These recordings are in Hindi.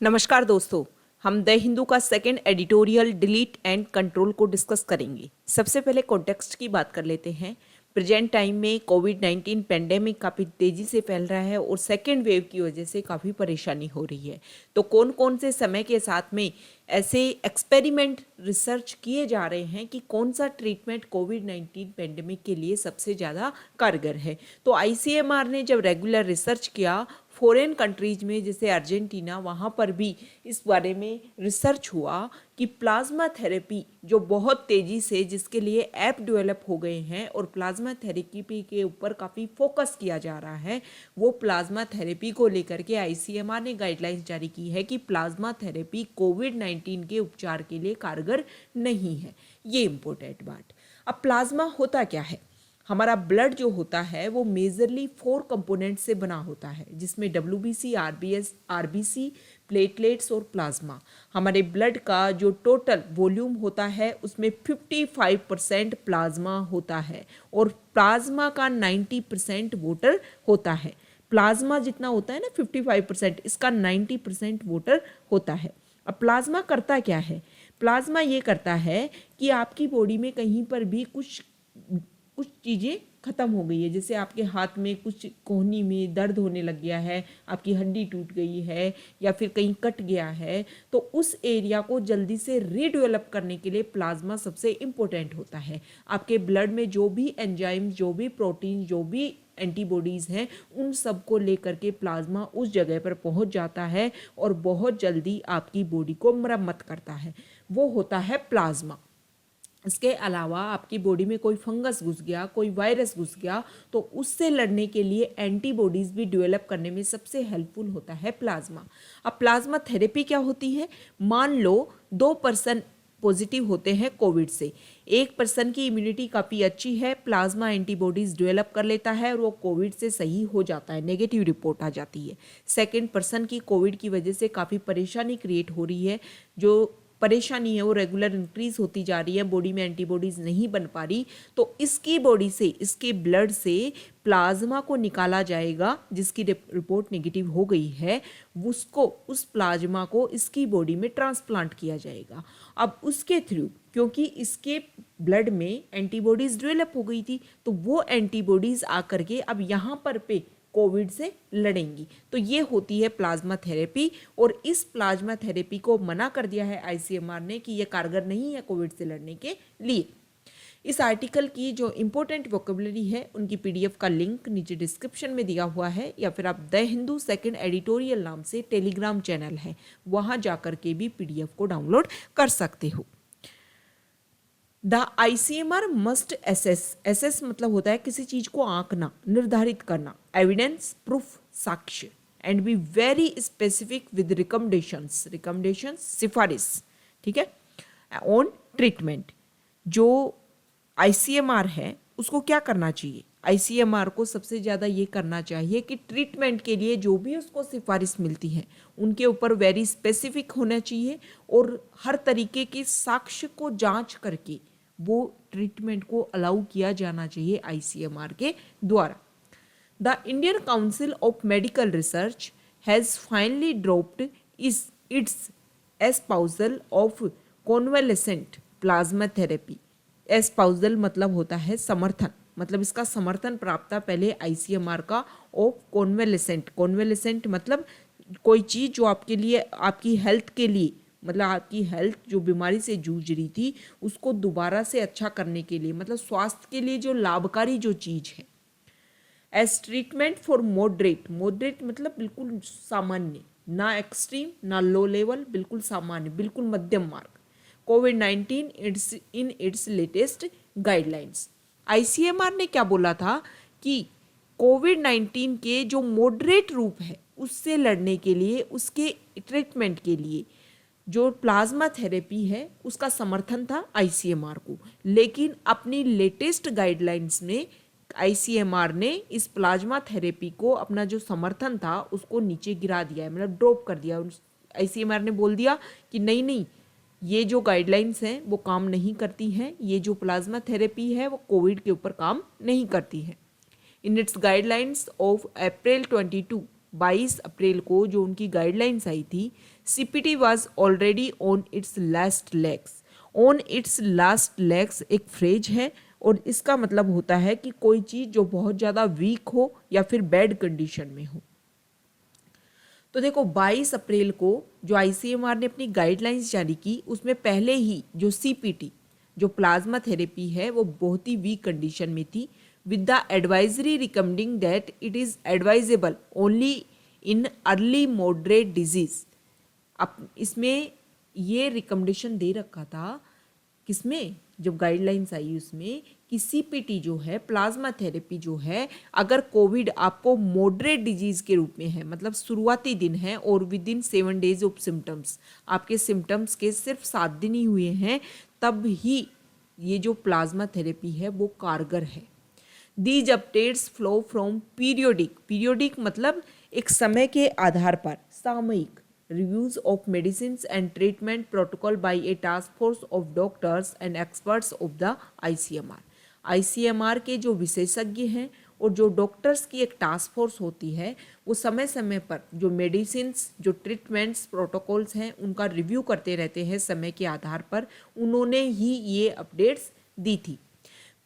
नमस्कार दोस्तों। हम द हिंदू का second editorial delete and control को डिस्कस करेंगे। सबसे पहले कॉन्टेक्स्ट की बात कर लेते हैं। प्रेजेंट टाइम में कोविड-19 पेंडेमिक काफ़ी तेज़ी से फैल रहा है और सेकेंड वेव की वजह से काफ़ी परेशानी हो रही है। तो कौन कौन से समय के साथ में ऐसे एक्सपेरिमेंट रिसर्च किए जा रहे हैं कि कौन सा ट्रीटमेंट कोविड-19 पेंडेमिक के लिए सबसे ज़्यादा कारगर है। तो आईसीएमआर ने जब रेगुलर रिसर्च किया फॉरेन कंट्रीज में जैसे अर्जेंटीना, वहाँ पर भी इस बारे में रिसर्च हुआ कि प्लाज्मा थेरेपी जो बहुत तेज़ी से जिसके लिए ऐप डेवलप हो गए हैं और प्लाज्मा थेरेपी के ऊपर काफ़ी फोकस किया जा रहा है, वो प्लाज्मा थेरेपी को लेकर के आईसीएमआर ने गाइडलाइंस जारी की है कि प्लाज्मा थेरेपी कोविड-19 के उपचार के लिए कारगर नहीं है। ये इम्पोर्टेंट बात। अब प्लाज्मा होता क्या है? हमारा ब्लड जो होता है वो मेजरली 4 कंपोनेंट से बना होता है, जिसमें डब्ल्यूबीसी, आरबीएस, आरबीसी, प्लेटलेट्स और प्लाज्मा। हमारे ब्लड का जो टोटल वॉल्यूम होता है उसमें 55% प्लाज्मा होता है और प्लाज्मा का 90% वाटर होता है। प्लाज्मा जितना होता है ना 55%, इसका 90% वाटर होता है। अब प्लाज्मा करता क्या है? प्लाज्मा ये करता है कि आपकी बॉडी में कहीं पर भी कुछ चीज़ें ख़त्म हो गई है, जैसे आपके हाथ में कुछ कोहनी में दर्द होने लग गया है, आपकी हड्डी टूट गई है या फिर कहीं कट गया है, तो उस एरिया को जल्दी से रीडेवलप करने के लिए प्लाज्मा सबसे इम्पोर्टेंट होता है। आपके ब्लड में जो भी एंजाइम, जो भी प्रोटीन, जो भी एंटीबॉडीज़ हैं, उन सब को लेकर के प्लाज्मा उस जगह पर पहुंच जाता है और बहुत जल्दी आपकी बॉडी को मरम्मत करता है। वो होता है प्लाज्मा। इसके अलावा आपकी बॉडी में कोई फंगस घुस गया, कोई वायरस घुस गया, तो उससे लड़ने के लिए एंटीबॉडीज़ भी डेवलप करने में सबसे हेल्पफुल होता है प्लाज्मा। अब प्लाज्मा थेरेपी क्या होती है? मान लो 2 पर्सन पॉजिटिव होते हैं कोविड से, एक पर्सन की इम्यूनिटी काफ़ी अच्छी है, प्लाज्मा एंटीबॉडीज़ डेवलप कर लेता है और वो कोविड से सही हो जाता है, नेगेटिव रिपोर्ट आ जाती है। सेकेंड पर्सन की कोविड की वजह से काफ़ी परेशानी क्रिएट हो रही है, जो परेशानी है वो रेगुलर इंक्रीज होती जा रही है, बॉडी में एंटीबॉडीज़ नहीं बन पा रही, तो इसकी बॉडी से, इसके ब्लड से प्लाज्मा को निकाला जाएगा, जिसकी रिपोर्ट नेगेटिव हो गई है, उसको, उस प्लाज्मा को इसकी बॉडी में ट्रांसप्लांट किया जाएगा। अब उसके थ्रू, क्योंकि इसके ब्लड में एंटीबॉडीज़ डेवलप हो गई थी, तो वो एंटीबॉडीज़ आकर के अब यहाँ पर कोविड से लड़ेंगी। तो ये होती है प्लाज्मा थेरेपी और इस प्लाज्मा थेरेपी को मना कर दिया है आईसीएमआर ने कि ये कारगर नहीं है कोविड से लड़ने के लिए। इस आर्टिकल की जो इंपॉर्टेंट वोकेबलरी है उनकी पीडीएफ का लिंक नीचे डिस्क्रिप्शन में दिया हुआ है, या फिर आप द हिंदू सेकंड एडिटोरियल नाम से टेलीग्राम चैनल है, वहाँ जाकर के भी पीडीएफ को डाउनलोड कर सकते हो। द आईसीएमआर मस्ट एसेस मतलब होता है किसी चीज को आंकना, निर्धारित करना, एविडेंस, प्रूफ, साक्ष्य, and be very specific with recommendations, सिफारिश, ठीक है, ऑन ट्रीटमेंट। जो आईसीएमआर है उसको क्या करना चाहिए? आईसीएमआर को सबसे ज़्यादा ये करना चाहिए कि ट्रीटमेंट के लिए जो भी उसको सिफारिश मिलती है उनके ऊपर वेरी स्पेसिफिक होना चाहिए और हर तरीके के साक्ष्य को जांच करके वो ट्रीटमेंट को अलाउ किया जाना चाहिए आईसीएमआर के द्वारा। The Indian council of medical research has finally dropped its espousal of convalescent plasma therapy. Espousal मतलब होता है समर्थन, मतलब इसका समर्थन प्राप्त था पहले आईसीएमआर का ऑफ कॉन्वेलेसेंट मतलब कोई चीज़ जो आपके लिए, आपकी हेल्थ के लिए, मतलब आपकी हेल्थ जो बीमारी से जूझ रही थी उसको दोबारा से अच्छा करने के लिए, मतलब स्वास्थ्य के लिए जो लाभकारी जो चीज़ है। एज ट्रीटमेंट फॉर मॉडरेट मतलब बिल्कुल सामान्य, ना एक्सट्रीम ना लो लेवल, बिल्कुल सामान्य, बिल्कुल मध्यम मार्ग। कोविड-19 in its latest guidelines. ICMR ने क्या बोला था कि कोविड-19 के जो मॉडरेट रूप है उससे लड़ने के लिए, उसके ट्रीटमेंट के लिए जो प्लाज्मा थेरेपी है उसका समर्थन था आईसीएमआर को, लेकिन अपनी लेटेस्ट गाइडलाइंस में आईसीएमआर ने इस प्लाज्मा थेरेपी को अपना जो समर्थन था उसको नीचे गिरा दिया है, मतलब ड्रॉप कर दिया। आईसीएमआर ने बोल दिया कि नहीं, ये जो गाइडलाइंस हैं वो काम नहीं करती हैं, ये जो प्लाज्मा थेरेपी है वो कोविड के ऊपर काम नहीं करती है। In its guidelines of April 22 22 अप्रैल को जो उनकी गाइडलाइंस आई थी, CPT was already on it's last legs. On it's last legs एक फ्रेज है और इसका मतलब होता है कि कोई चीज़ जो बहुत ज़्यादा वीक हो या फिर बैड कंडीशन में हो। तो देखो 22 अप्रैल को जो आईसीएमआर ने अपनी गाइडलाइंस जारी की, उसमें पहले ही जो सीपीटी जो प्लाज्मा थेरेपी है वो बहुत ही वीक कंडीशन में थी, with the advisory recommending that it is advisable only in early moderate disease. अब इसमें ये रिकमेंडेशन दे रखा था, किसमें, जब गाइडलाइंस आई उसमें, कि सीपीटी जो है प्लाज्मा थेरेपी जो है, अगर कोविड आपको मॉडरेट डिजीज के रूप में है, मतलब शुरुआती दिन है और with in 7 days of symptoms, आपके सिम्टम्स के सिर्फ 7 दिन ही हुए हैं, तब ही ये जो प्लाज्मा थेरेपी है वो कारगर है। These updates flow from periodic मतलब एक समय के आधार पर, सामयिक reviews of medicines and treatment protocol by a task force of doctors and experts of the ICMR। ICMR के जो विशेषज्ञ हैं और जो डॉक्टर्स की एक टास्क फोर्स होती है, वो समय समय पर जो मेडिसिन्स, जो ट्रीटमेंट्स, प्रोटोकॉल्स हैं, उनका रिव्यू करते रहते हैं समय के आधार पर। उन्होंने ही ये अपडेट्स दी थी।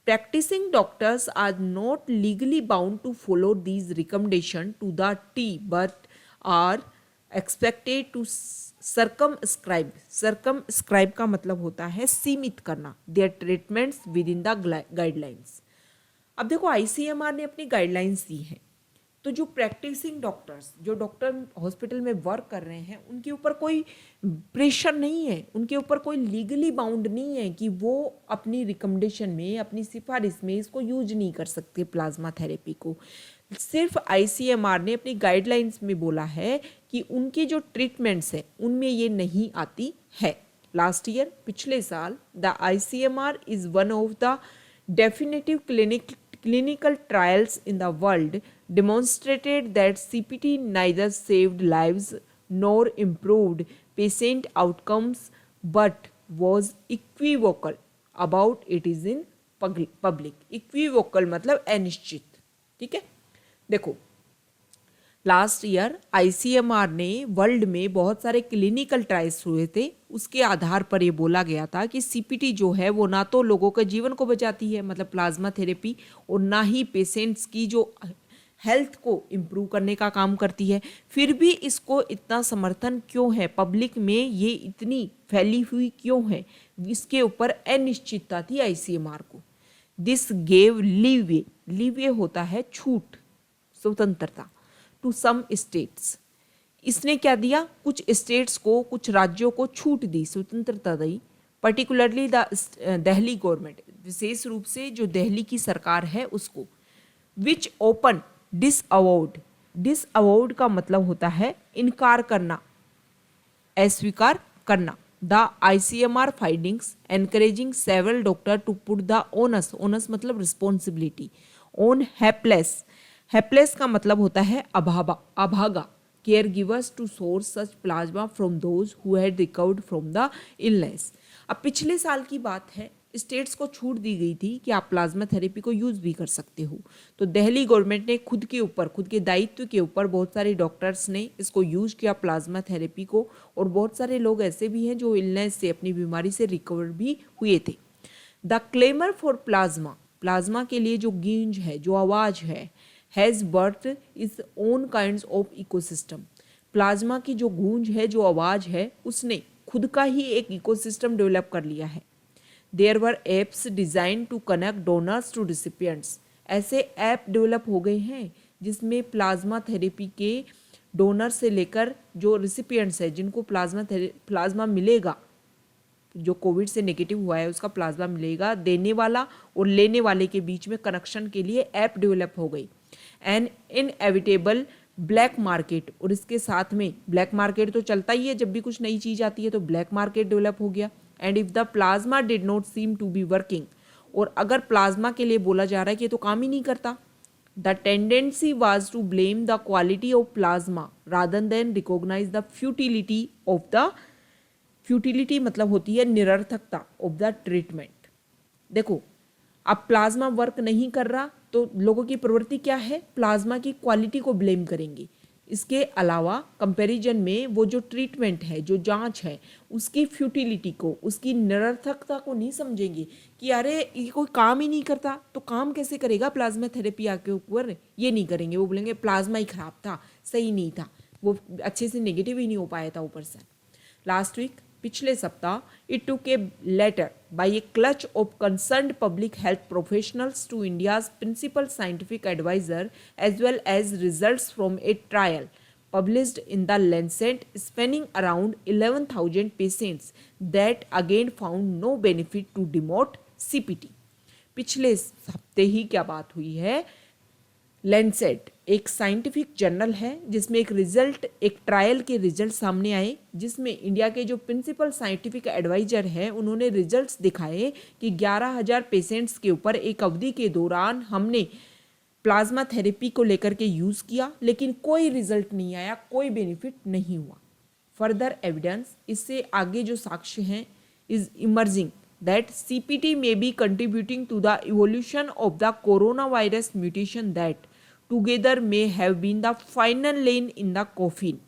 Practicing doctors are not legally bound to follow these recommendations to the T, but are expected to circumscribe का मतलब होता है सीमित करना their treatments within the guidelines. अब देखो आईसीएमआर ने अपनी गाइडलाइंस दी है, तो जो प्रैक्टिसिंग डॉक्टर्स, जो डॉक्टर हॉस्पिटल में वर्क कर रहे हैं, उनके ऊपर कोई प्रेशर नहीं है, उनके ऊपर कोई लीगली बाउंड नहीं है कि वो अपनी रिकमेंडेशन में, अपनी सिफारिश में इसको यूज नहीं कर सकते प्लाज्मा थेरेपी को। सिर्फ आईसीएमआर ने अपनी गाइडलाइंस में बोला है कि उनके जो ट्रीटमेंट्स हैं उनमें ये नहीं आती है। लास्ट ईयर, पिछले साल, the ICMR is one of the definitive clinical trials in the world demonstrated that CPT neither saved lives nor improved patient outcomes but was equivocal about it is in public। equivocal मतलब अनिश्चित, ठीक है। देखो लास्ट ईयर आईसीएमआर ने वर्ल्ड में बहुत सारे क्लिनिकल ट्रायल्स हुए थे, उसके आधार पर ये बोला गया था कि सीपीटी जो है वो ना तो लोगों के जीवन को बचाती है, मतलब प्लाज्मा थेरेपी, और ना ही पेशेंट्स की जो हेल्थ को इम्प्रूव करने का काम करती है। फिर भी इसको इतना समर्थन क्यों है, पब्लिक में ये इतनी फैली हुई क्यों है, इसके ऊपर अनिश्चितता थी आईसीएमआर को। दिस गेव लीवे होता है छूट, स्वतंत्रता, टू सम स्टेट्स। इसने क्या दिया, कुछ स्टेट्स को, कुछ राज्यों को छूट दी, स्वतंत्रता दी। पर्टिकुलरली द दिल्ली गवर्नमेंट, विशेष रूप से जो दिल्ली की सरकार है उसको। विच ओपन डिसअवॉर्ड का मतलब होता है इनकार करना, अस्वीकार करना। The ICMR findings encouraging several doctor to put the onus मतलब रिस्पॉन्सिबिलिटी ऑन हेल्पलेस का मतलब होता है अभागा care givers to source such plasma from those who had recovered from the illness. अब पिछले साल की बात है, स्टेट्स को छूट दी गई थी कि आप प्लाज्मा थेरेपी को यूज़ भी कर सकते हो, तो दिल्ली गवर्नमेंट ने खुद के दायित्व के ऊपर बहुत सारे डॉक्टर्स ने इसको यूज किया प्लाज्मा थेरेपी को, और बहुत सारे लोग ऐसे भी हैं जो इलनेस से, अपनी बीमारी से रिकवर भी हुए थे। द क्लेमर फॉर प्लाज्मा के लिए जो गूंज है, जो आवाज़ है, has birth is own kinds of ecosystem. Plasma की जो गूंज है, जो आवाज़ है, उसने खुद का ही एक इकोसिस्टम डेवलप कर लिया है। There were apps designed to connect donors to recipients. ऐसे ऐप डेवलप हो गए हैं जिसमें प्लाज्मा थेरेपी के डोनर से लेकर जो रिसिपिएंट्स है, जिनको प्लाज्मा मिलेगा, जो कोविड से नेगेटिव हुआ है उसका प्लाज्मा मिलेगा, देने वाला और लेने वाले के बीच में कनेक्शन के लिए ऐप डेवलप हो गई। एन इनएविटेबल ब्लैक मार्केट, और इसके साथ में ब्लैक मार्केट तो चलता ही है, जब भी कुछ नई चीज़ आती है तो ब्लैक मार्केट डेवलप हो गया। And if the plasma did not seem to be working, और अगर प्लाज्मा के लिए बोला जा रहा है कि ये तो काम ही नहीं करता, the tendency was to blame the quality of plasma rather than recognise the futility of the, futility मतलब होती है निरर्थकता, ऑफ द ट्रीटमेंट। देखो अब प्लाज्मा वर्क नहीं कर रहा तो लोगों की प्रवृत्ति क्या है, प्लाज्मा की क्वालिटी को ब्लेम करेंगे। इसके अलावा कंपैरिजन में वो जो ट्रीटमेंट है, जो जांच है, उसकी फ्यूटिलिटी को, उसकी निरर्थकता को नहीं समझेंगे कि अरे ये कोई काम ही नहीं करता, तो काम कैसे करेगा प्लाज्मा थेरेपी आके ऊपर, ये नहीं करेंगे। वो बोलेंगे प्लाज्मा ही खराब था, सही नहीं था, वो अच्छे से नेगेटिव ही नहीं हो पाया था ऊपर से। लास्ट वीक, पिछले सप्ताह, it took a letter by a clutch of concerned public health professionals to India's principal scientific adviser as well as results from a trial published in the Lancet spanning around 11,000 patients that again found no benefit to demote CPT। पिछले हफ्ते ही क्या बात हुई है, लैंसेट एक साइंटिफिक जर्नल है जिसमें एक ट्रायल के रिजल्ट सामने आए, जिसमें इंडिया के जो प्रिंसिपल साइंटिफिक एडवाइजर हैं उन्होंने रिजल्ट्स दिखाए कि 11,000 पेशेंट्स के ऊपर एक अवधि के दौरान हमने प्लाज्मा थेरेपी को लेकर के यूज़ किया, लेकिन कोई रिजल्ट नहीं आया, कोई बेनिफिट नहीं हुआ। फर्दर एविडेंस, इससे आगे जो साक्ष्य हैं, is emerging that CPT may be contributing to the evolution of the coronavirus mutation that together may have been the final nail in the coffin।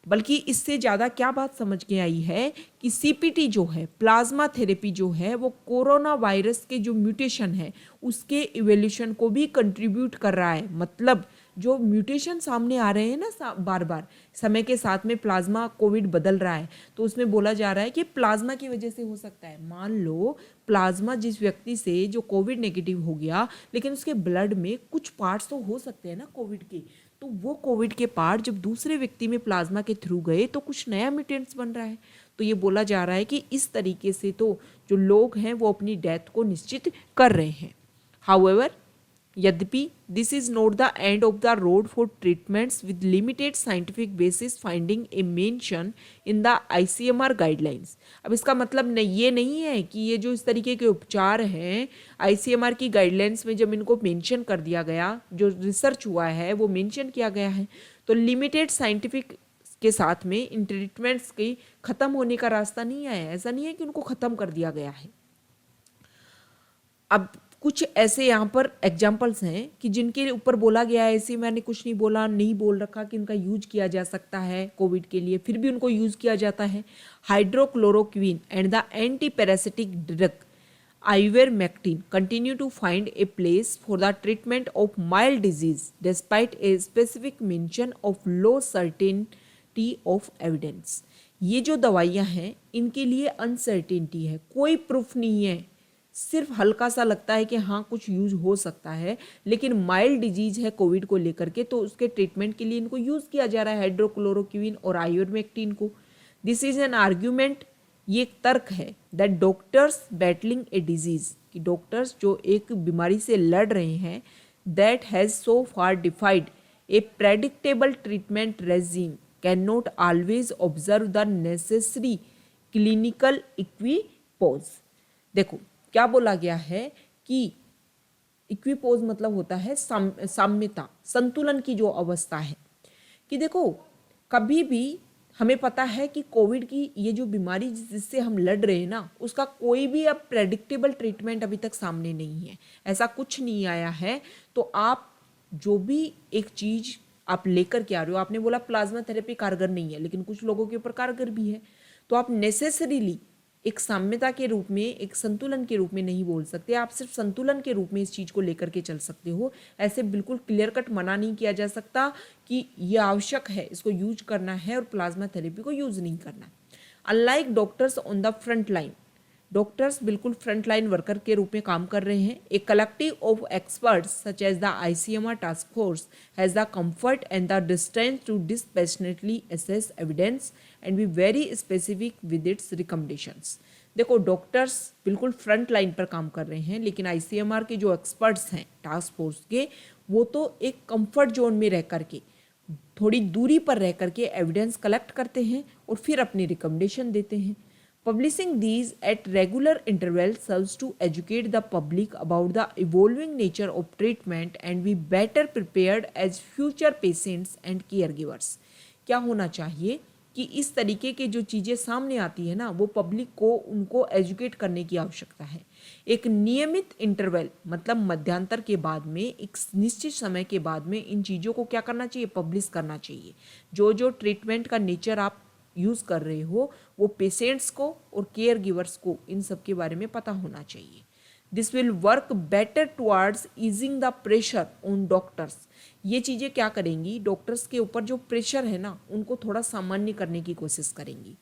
बल्कि इससे ज़्यादा क्या बात समझ के आई है कि सीपीटी जो है, प्लाज्मा थेरेपी जो है, वो कोरोना वायरस के जो म्यूटेशन है उसके इवोल्यूशन को भी कंट्रीब्यूट कर रहा है। मतलब जो म्यूटेशन सामने आ रहे हैं ना बार बार, समय के साथ में प्लाज्मा कोविड बदल रहा है, तो उसमें बोला जा रहा है कि प्लाज्मा की वजह से हो सकता है। मान लो प्लाज्मा जिस व्यक्ति से जो कोविड नेगेटिव हो गया, लेकिन उसके ब्लड में कुछ पार्ट्स तो हो सकते हैं ना कोविड के, तो वो कोविड के पार्ट जब दूसरे व्यक्ति में प्लाज्मा के थ्रू गए तो कुछ नया म्यूटेंट्स बन रहा है। तो ये बोला जा रहा है कि इस तरीके से तो जो लोग हैं वो अपनी डेथ को निश्चित कर रहे हैं। हाउएवर, यद्यपि this is not the end of the road for treatments with limited scientific basis finding A mention in the ICMR guidelines. अब इसका मतलब ये नहीं है कि ये जो इस तरीके के उपचार हैं आईसीएमआर की गाइडलाइंस में जब इनको मेंशन कर दिया गया, जो रिसर्च हुआ है वो मेंशन किया गया है, तो लिमिटेड साइंटिफिक के साथ में इन ट्रीटमेंट्स की खत्म होने का रास्ता नहीं आया। ऐसा नहीं है कि उनको खत्म कर दिया गया है। अब कुछ ऐसे यहाँ पर एग्जाम्पल्स हैं कि जिनके ऊपर बोला गया है, ऐसे मैंने कुछ नहीं बोल रखा कि इनका यूज किया जा सकता है कोविड के लिए, फिर भी उनको यूज किया जाता है। Hydrochloroquine and the anti parasitic drug ivermectin continue to find a place for the treatment of mild disease despite a specific mention of low certainty of evidence। ये जो दवाइयाँ हैं इनके लिए अनसर्टेनिटी है, कोई प्रूफ नहीं है, सिर्फ हल्का सा लगता है कि हाँ कुछ यूज हो सकता है, लेकिन माइल्ड डिजीज है कोविड को लेकर के, तो उसके ट्रीटमेंट के लिए इनको यूज किया जा रहा है हाइड्रोक्लोरोक्विन और आइवरमेक्टिन को। दिस इज एन आर्ग्यूमेंट, ये एक तर्क है that doctors battling a disease, कि डॉक्टर्स जो एक बीमारी से लड़ रहे हैं, that has so far defied a predictable treatment regime can not always observe the necessary clinical equipoise. देखो क्या बोला गया है कि इक्विपोज मतलब होता है साम्यता, संतुलन की जो अवस्था है, कि देखो कभी भी हमें पता है कि कोविड की ये जो बीमारी जिससे हम लड़ रहे हैं ना, उसका कोई भी अब प्रेडिक्टेबल ट्रीटमेंट अभी तक सामने नहीं है, ऐसा कुछ नहीं आया है। तो आप जो भी एक चीज़ आप लेकर के आ रहे हो, आपने बोला प्लाज्मा थेरेपी कारगर नहीं है, लेकिन कुछ लोगों के ऊपर कारगर भी है, तो आप नेसेसरीली एक साम्यता के रूप में, एक संतुलन के रूप में नहीं बोल सकते। आप सिर्फ संतुलन के रूप में इस चीज़ को लेकर के चल सकते हो। ऐसे बिल्कुल क्लियर कट मना नहीं किया जा सकता कि ये आवश्यक है, इसको यूज करना है और प्लाज्मा थेरेपी को यूज नहीं करना। Unlike doctors on the front line, doctors बिल्कुल फ्रंट लाइन वर्कर के रूप में काम कर रहे हैं। A collective of experts such as the ICMR task force has the comfort and the distance to dispassionately assess evidence and be very specific with its recommendations. देखो डॉक्टर्स बिल्कुल फ्रंट लाइन पर काम कर रहे हैं, लेकिन आईसीएमआर के जो एक्सपर्ट्स हैं टास्क फोर्स के, वो तो एक कंफर्ट जोन में रह करके, थोड़ी दूरी पर रह करके एविडेंस कलेक्ट करते हैं और फिर अपनी रिकमेंडेशन देते हैं। Publishing these at regular intervals serves to educate the public about the evolving nature of treatment and be better prepared as future patients and caregivers। क्या होना चाहिए कि इस तरीके के जो चीज़ें सामने आती है ना, वो पब्लिक को उनको एजुकेट करने की आवश्यकता है। एक नियमित इंटरवल मतलब मध्यांतर के बाद में, एक निश्चित समय के बाद में इन चीज़ों को क्या करना चाहिए, पब्लिश करना चाहिए। जो जो ट्रीटमेंट का नेचर आप यूज़ कर रहे हो वो पेशेंट्स को और केयर गिवर्स को इन सब के बारे में पता होना चाहिए। This will work better towards easing the pressure on doctors. ये चीज़ें क्या करेंगी, डॉक्टर्स के ऊपर जो प्रेशर है ना उनको थोड़ा सामान्य करने की कोशिश करेंगी।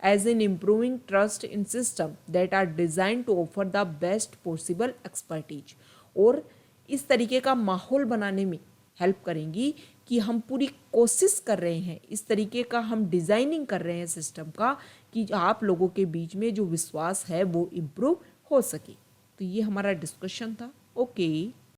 As in improving trust in system that are design to offer the best possible expertise. और इस तरीके का माहौल बनाने में हेल्प करेंगी कि हम पूरी कोशिश कर रहे हैं, इस तरीके का हम डिज़ाइनिंग कर रहे हैं सिस्टम का कि आप लोगों के बीच में जो विश्वास है वो इम्प्रूव हो सके। तो ये हमारा डिस्कशन था। ओके।